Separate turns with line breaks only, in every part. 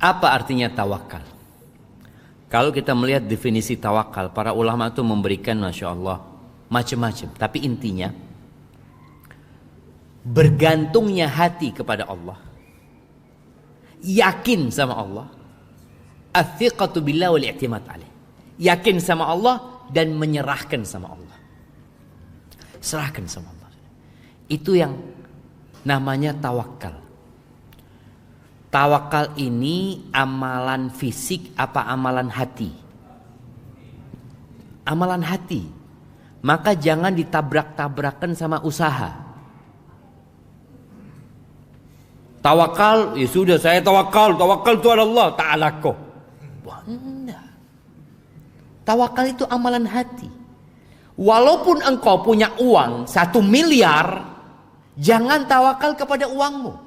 Apa artinya tawakal? Kalau kita melihat definisi tawakal, para ulama itu memberikan, Masya Allah, macam-macam. Tapi intinya, bergantungnya hati kepada Allah, yakin sama Allah, athiqatu billah wal i'timad alaih, yakin sama Allah dan menyerahkan sama Allah, serahkan sama Allah. Itu yang namanya tawakal. Tawakal ini amalan fisik apa amalan hati? Amalan hati. Maka jangan ditabrak-tabrakan sama usaha. Tawakal, ya sudah saya tawakal itu ada Allah Ta'ala kok. Wah, enggak. Tawakal itu amalan hati. Walaupun engkau punya uang 1 miliar, jangan tawakal kepada uangmu.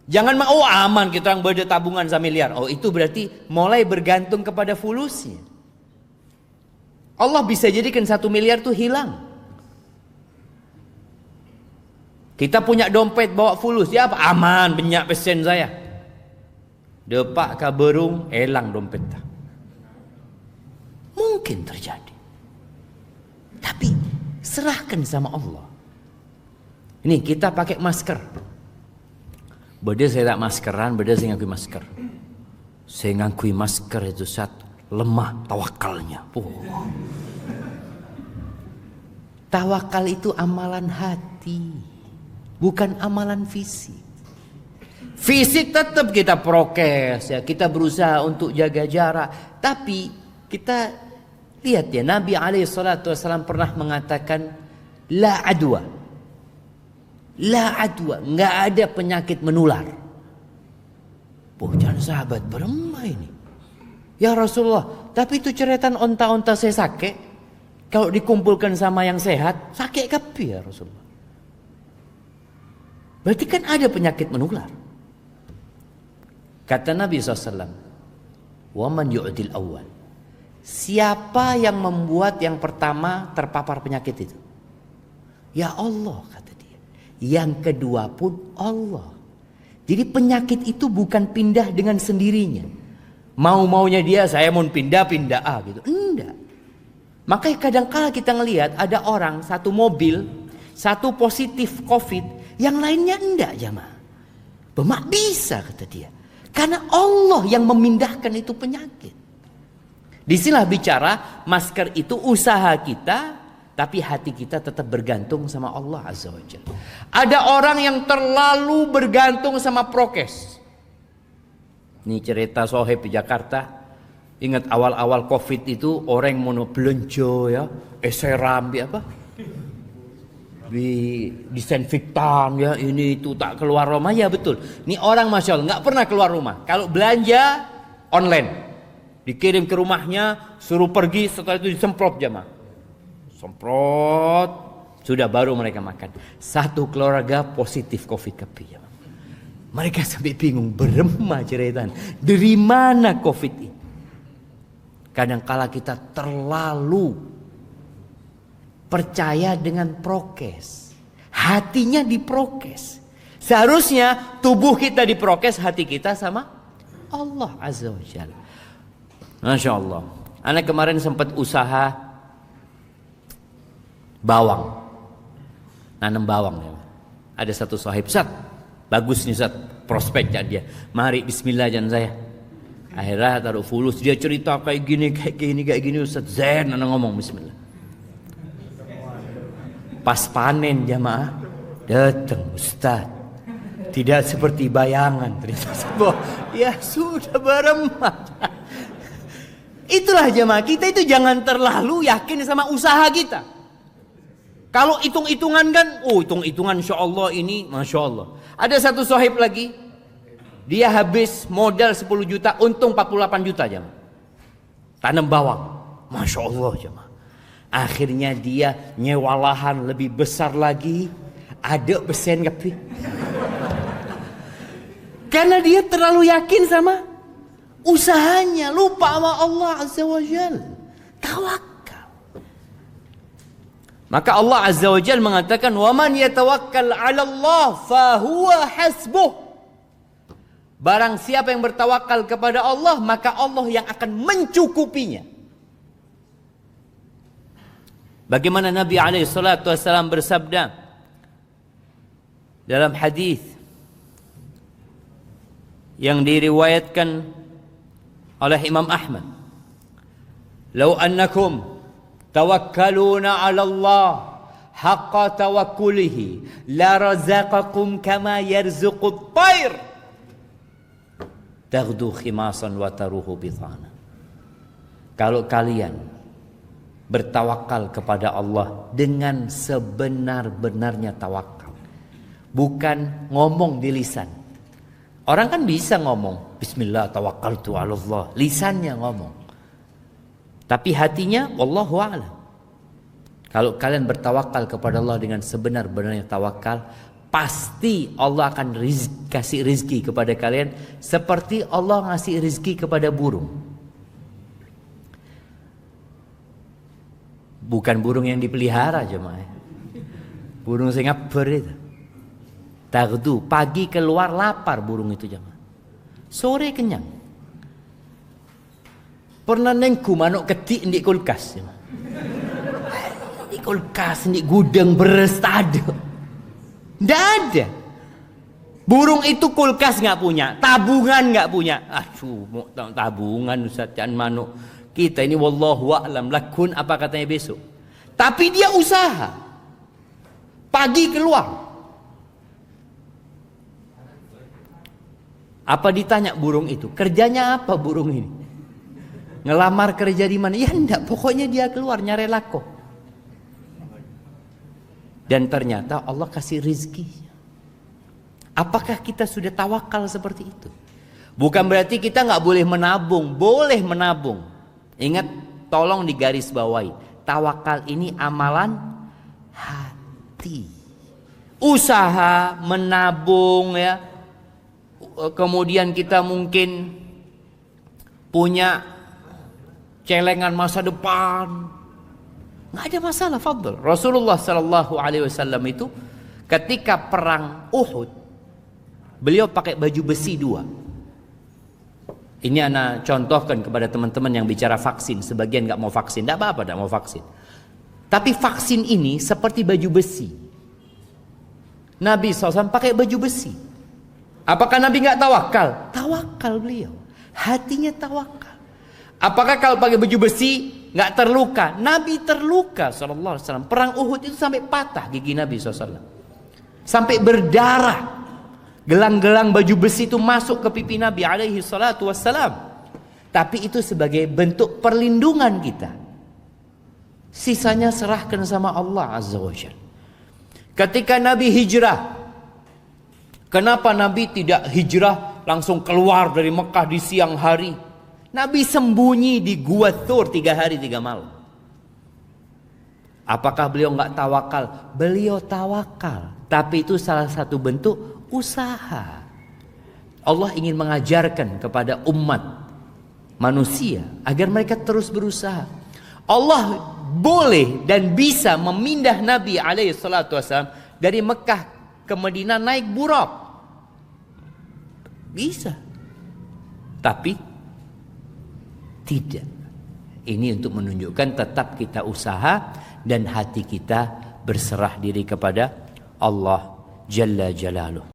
Jangan mau aman kita yang berada tabungan 1 miliar. Oh, itu berarti mulai bergantung kepada fulusnya. Allah bisa jadikan 1 miliar itu hilang. Kita punya dompet bawa fulus, ya apa? Aman, banyak pesen saya. Depak kaberung, elang dompet. Mungkin terjadi. Tapi serahkan sama Allah. Ini kita pakai masker. Beda saya tak maskeran, beda saya ngakui masker. Saya ngakui masker itu saat lemah tawakalnya. Tawakal itu amalan hati, bukan amalan fisik. Fisik tetap kita prokes ya, kita berusaha untuk jaga jarak. Tapi kita lihat ya, Nabi SAW pernah mengatakan la adwa. La adwa, nggak ada penyakit menular. Jangan sahabat beremai ini. Ya Rasulullah, tapi itu ceretan onta-onta saya sakit. Kalau dikumpulkan sama yang sehat, sakit kapi ya Rasulullah. Berarti kan ada penyakit menular. Kata Nabi SAW, waman yu'dil awal. Siapa yang membuat yang pertama terpapar penyakit itu? Ya Allah, kata dia. Yang kedua pun Allah. Jadi penyakit itu bukan pindah dengan sendirinya. Mau-maunya dia, saya mau pindah-pindah gitu. Enggak. Makanya kadang-kala kita ngelihat ada orang satu mobil, satu positif COVID, yang lainnya enggak jamaah. Bemak bisa kata dia. Karena Allah yang memindahkan itu penyakit. Disinilah bicara masker itu usaha kita, tapi hati kita tetap bergantung sama Allah Azza wa Jalla. Ada orang yang terlalu bergantung sama prokes. Ini cerita sohib di Jakarta. Ingat awal-awal COVID itu orang mau belanja ya, seram apa? Disinfektan ya, ini itu tak keluar rumah ya betul. Ini orang Masya Allah nggak pernah keluar rumah. Kalau belanja online, dikirim ke rumahnya, suruh pergi, setelah itu disemprot jamaah. Semprot, sudah baru mereka makan. Satu keluarga positif COVID kepi. Mereka sampai bingung, beremah ceretan. Dari mana COVID ini? Kadangkala kita terlalu percaya dengan prokes. Hatinya diprokes. Seharusnya tubuh kita diprokes, hati kita sama Allah Azza wa Jalla. Masya Allah. Anak kemarin sempat usaha bawang, nanam bawang ya. Ada satu sahib, Ustaz, bagus nih Ustaz, prospeknya dia. Mari bismillah jangan saya. Akhirnya taruh fulus, dia cerita kayak gini Ustaz. Zen anak ngomong bismillah. Pas panen jamaah, datang Ustaz. Tidak seperti bayangan ternyata. Ya sudah beremah. Itulah jamaah, kita itu jangan terlalu yakin sama usaha kita. Kalau hitung-hitungan kan, hitung-hitungan insya Allah ini, Masya Allah. Ada satu sahib lagi, dia habis modal 10 juta, untung 48 juta jamaah. Tanam bawang, Masya Allah jamaah. Akhirnya dia nyewa lahan lebih besar lagi, ada besen kepi. Karena dia terlalu yakin sama usahanya, lupa sama Allah Azza wa Jalla. Tawakal. Maka Allah Azza wa Jalla mengatakan, "Wa man yatawakkal 'ala Allah fa huwa hasbuh." Barang siapa yang bertawakal kepada Allah, maka Allah yang akan mencukupinya. Bagaimana Nabi SAW bersabda dalam hadis yang diriwayatkan oleh Imam Ahmad, "Lau annakum tawakkaluna 'ala Allah haqqa tawakkulihi la razaqakum kama yarzuqut tayr taghdu khimasan wa taruhu bitana." Kalau kalian bertawakal kepada Allah dengan sebenar-benarnya tawakal, bukan ngomong di lisan. Orang kan bisa ngomong bismillah tawakkaltu 'ala Allah, lisannya ngomong, tapi hatinya wallahu a'lam. Kalau kalian bertawakal kepada Allah dengan sebenar-benarnya tawakal, pasti Allah akan kasih rizki kepada kalian seperti Allah ngasih rizki kepada burung. Bukan burung yang dipelihara jemaah. Burung Singapura itu. Taghdu, pagi keluar lapar burung itu jemaah. Sore kenyang. Pernah nengku manuk ketik di kulkas jemaah. Di kulkas, di gudang beres tak ada. Tidak ada. Burung itu kulkas nggak punya, tabungan nggak punya. Aduh, mau tabungan Ustaz, jangan manuk. Kita ini wallahu a'lam lakun apa katanya besok. Tapi dia usaha. Pagi keluar. Apa ditanya burung itu? Kerjanya apa burung ini? Ngelamar kerja di mana? Ya enggak, pokoknya dia keluar nyari lako. Dan ternyata Allah kasih rizki. Apakah kita sudah tawakal seperti itu? Bukan berarti kita nggak boleh menabung. Boleh menabung. Ingat, tolong digarisbawahi, tawakal ini amalan hati. Usaha menabung ya. Kemudian kita mungkin punya celengan masa depan, nggak ada masalah, fadl. Rasulullah SAW itu ketika perang Uhud, beliau pakai baju besi 2. Ini ana contohkan kepada teman-teman yang bicara vaksin. Sebagian nggak mau vaksin, tidak apa-apa, tidak mau vaksin. Tapi vaksin ini seperti baju besi. Nabi SAW pakai baju besi. Apakah Nabi nggak tawakal? Tawakal beliau. Hatinya tawakal. Apakah kalau pakai baju besi nggak terluka? Nabi terluka SAW. Perang Uhud itu sampai patah gigi Nabi SAW. Sampai berdarah. Gelang-gelang baju besi itu masuk ke pipi Nabi alaihi salatu wassalam. Tapi itu sebagai bentuk perlindungan kita. Sisanya serahkan sama Allah azza wa jalla. Ketika Nabi hijrah, kenapa Nabi tidak hijrah langsung keluar dari Mekah di siang hari? Nabi sembunyi di Gua Thur 3 hari 3 malam. Apakah beliau nggak tawakal? Beliau tawakal. Tapi itu salah satu bentuk usaha. Allah ingin mengajarkan kepada umat manusia agar mereka terus berusaha. Allah boleh dan bisa memindah Nabi SAW dari Mekah ke Madinah naik buraq. Bisa. Tapi tidak. Ini untuk menunjukkan tetap kita usaha dan hati kita berserah diri kepada Allah Jalla Jalaluh.